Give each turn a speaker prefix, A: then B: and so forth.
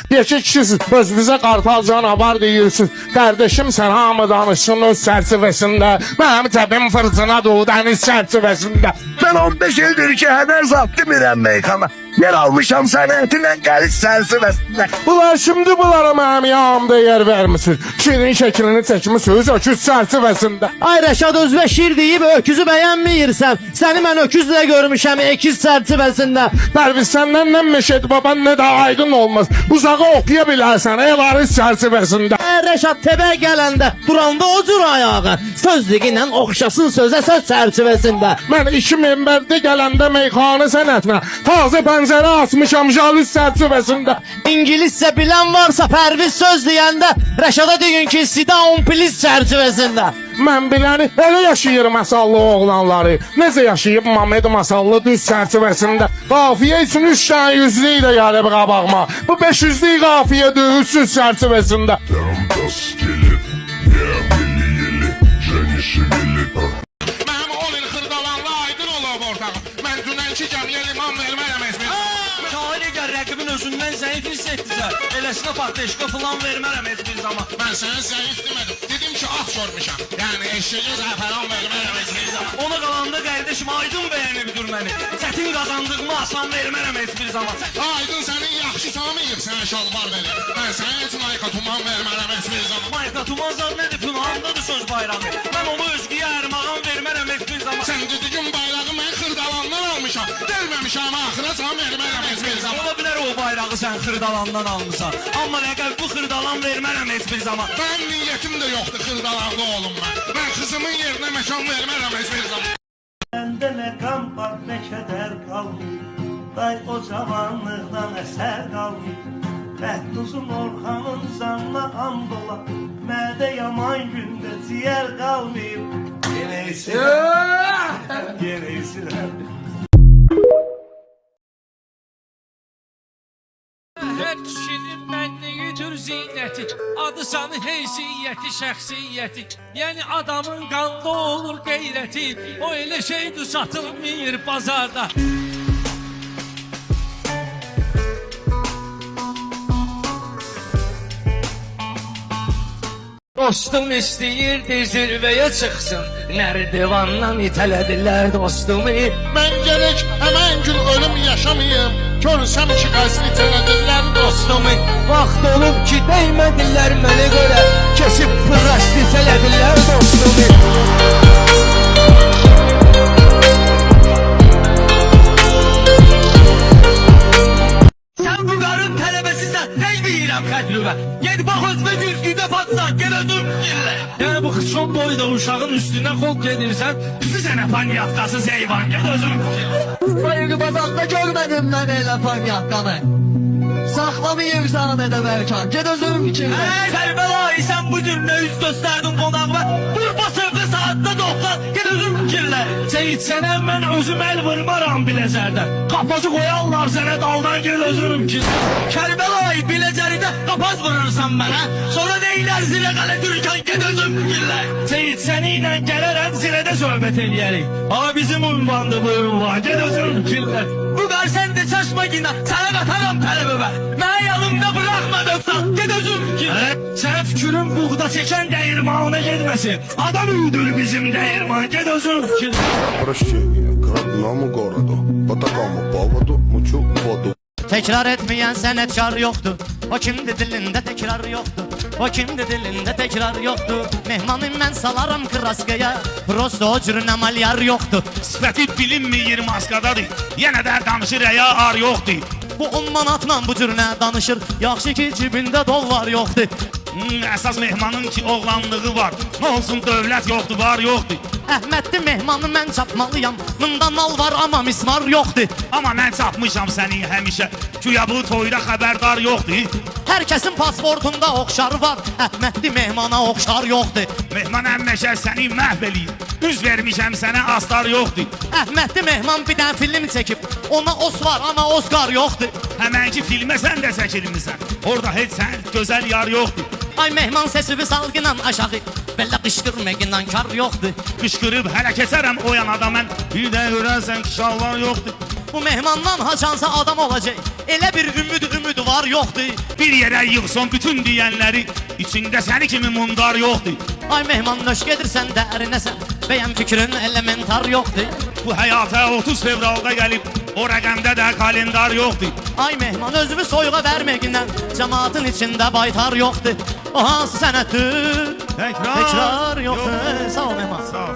A: Yeşil kişisiz, özünüzə qartal canavar deyirsiniz. Kardeşim sen hamı danışsın öz çərçivəsində. Mənim təbim fırtına doğu dəniz çərçivəsində.
B: Ben 15 ildir ki həber zaptım İrem Meykana. Yer almışam sənətinlə gəliş çərçivəsində.
A: Bunlar şimdi bunlara mənim yanımda yer vermişsiniz. Şirin şeklini çəkmişsiniz öküz çərçivəsində.
C: Ay Rəşad özünə şir deyib öküzü bəyənməyirsən. Səni mən öküzlə görmüşəm ekiz çərçivəsində.
A: Pərviz səndən nə Meşet baban nə də aydın olmaz. Uzağa oxuya bilərsən evariz çərçivəsində.
C: Ay Rəşad təbə gələndə duranda o cür ayağı. Sözlüyünlə oxşasın sözə söz çərçivəsində.
A: Mən 2 minbərdə gələndə meyxana sənətinə taze pəncərə açmışam jalüz çərçivəsində.
C: İngiliscə bilən varsa Pərviz söz deyəndə Rəşada deyin ki sit down please çərçivəsində.
A: Mən biləni elə yaşayır masallı oğlanları. Necə yaşayıb Mamed masallı düz çərçivəsində. Qafiyə üçün 3 tane yüzlü ilə gəlib qabağıma. Bu 500'lü qafiyə döyüşsüz çərçivəsində.
D: Там скелет, я еле-еле, Женя шевелит.
A: Mənim 10 il xırdalanla aydın olub ortağım. Mən dünənki gəmiyə liman verməyəm esmir.
E: Şair eğer rəqibin özündən zəif hiss etdirsə, eləsinə partlaşqa falan vermərəm heç bir zaman.
A: Mən sənə zəif demədim. Dedim ki ah görmüşəm. Yəni eşeğe zəfəran verməyəm esmir zaman.
E: Ona qalanda qardaşım aydın bəyənibdir məni. Çətin qazandığımı asan vermərəm heç bir zaman.
A: Aydın sənin yaxşı tanıyıb sənə şalvar verir. Mən sənə heç mayka tuman vermərəm esmir zaman.
E: Mayka tumanzar nədir pınağındadır söz bayrağı. Mən onu özgüyə ərmağan vermərəm heç bir zaman.
A: Sən dediğin bayrağı mən xırdalandan almışam. Gəlməmişəm axıra can vermərəm esmir zaman.
E: Ola bilər o bayrağı sən xırdalandan almışsan. Amma rəqəb bu xırdalan vermərəm heç bir zaman.
A: Mənim niyyətim də yoxdur xırdalanlı oğlum mən. Mən kızımın yerinə məkan vermərəm esmir zaman.
F: Məndə nə qan var, nə kədər qalmayıb. Day o cavanlıqdan əsər qalmayıb. Məhduzun Orxanın canına and ola. Mədə yaman gündə ciyər qalmayıb. Yenə isirəm.
G: Hər kişinin mənliyidir zinəti, adı sanı heysiyyəti, şəxsiyyəti. Yəni adamın qanlı olur qeyrəti, o elə şeydir satılmır bazarda. Dostum istəyirdi zirvəyə çıxsın, nərdivandan itələdilər dostumu.
A: Mən gerek həmən gün ölüm yaşamayım. Görsəm ki qəsd etələdilər dostumu.
C: Vaxt olub ki dəymədilər mənə görə. Kesib pırrast itələdilər dostumu.
E: Sən bu qarın tələbəsisən, nə deyirəm xədlüvə? Ged bax özünə güzgüdə patsan, gel özüm billə.
G: Yəni bu son boyda uşağın üstünə qol gedirsən,
E: Pisi sənə panyatkasız heyvan, gel özüm billə.
C: Bayıqı bazaqda görmədim mən elə panyaqqanı. Saxlamayırsan edə bəlkan, ged özüm fikirlə.
E: Kərbəlayı sən bu cürlə üz göstərdin qonağıma. Dur basırdı saatdə 90, gel özüm fikirlə.
G: Seyid sənə mən özüm əl vurmaram biləcərdən. Qapacı qoyarlar sənə daldan gel özüm ki.
E: Kərbəlayı biləcəridə qapaz vurursan mənə. Sonra deyilər zilə qalə dürkən, gel özüm fikirlə.
G: Seyid səni ilə gələrəm zirədə söhbət eləyərik. Ama bizim ünvandı bu ünvan, gel özüm ki.
E: Bu qar sən də çaşma günə, sənə qatarım tələbə. Mənə yanımda bıraxma döksan, gel özüm fikirlə.
G: Sən fikrin buğda çəkən dəyirmanına getməsin. Adam üydür bizim dəyirman, gel özüm ki.
D: Прощение к родному городу, по такому поводу мучу воду.
C: Təkrar etməyən sənətkar yoxdur. O kimdir dilində təkrar yoxdur. O kimdir dilində təkrar yoxdur. Mehmanım mən salaram kraskaya. Prosto o cür namalyar yoxdur.
G: Sifəti bilinməyir maskadadır. Yenə də danışır əya ar yoxdur.
C: Bu 10 manatla bu cür nə danışır. Yaxşı ki cibində dollar yoxdur.
G: Əsas mehmanın ki oğlanlığı var. Nə olsun dövlət yoxdur, var yoxdur.
C: Əhmədli mehmanı mən çapmalıyam. Bunda mal var amma mismar yoxdur.
G: Amma mən çapmışam səni həmişə. Güya bu toyda xəbərdar yoxdur.
C: Hər kəsin pasportunda oxşar var. Əhmədli mehmana oxşar yoxdur.
G: Mehman əmməşər səni məhv eləyib. Üz vermişəm sənə astar yoxdur.
C: Əhmədli mehman bir dənə film çəkib. Ona os var amma Oscar yoxdur.
G: Həmənki filmə sən də çəkilmisən. Orada heç sən gözəl yar yoxdur.
C: Ay mehman səsivi salgınan aşağı Belə qışqırmaqla kar yoxdur
H: Qışqırıb hələ keçərəm o yanada mən. Bir də görərsən ki şalvar yoxdur.
C: Bu mehmandan haçansa adam olacaq Elə bir ümid var yoxdur
H: Bir yerə yığsan bütün deyənləri, içində səni kimi mundar yoxdur.
C: Ay mehman nöş gedirsən dərinəsən Bəyəm fikrin elementar yoxdur
H: Bu həyata 30 fevralda gəlib, o rəqəmdə də kalendar yoxdur.
C: Ay mehman özümü soyuğa verməklə Cəmaatın içində baytar yoxdur O hansı sənətdir
H: Təkrar
C: Təkrar yoxdur Sağ ol mehman
H: Sağ ol.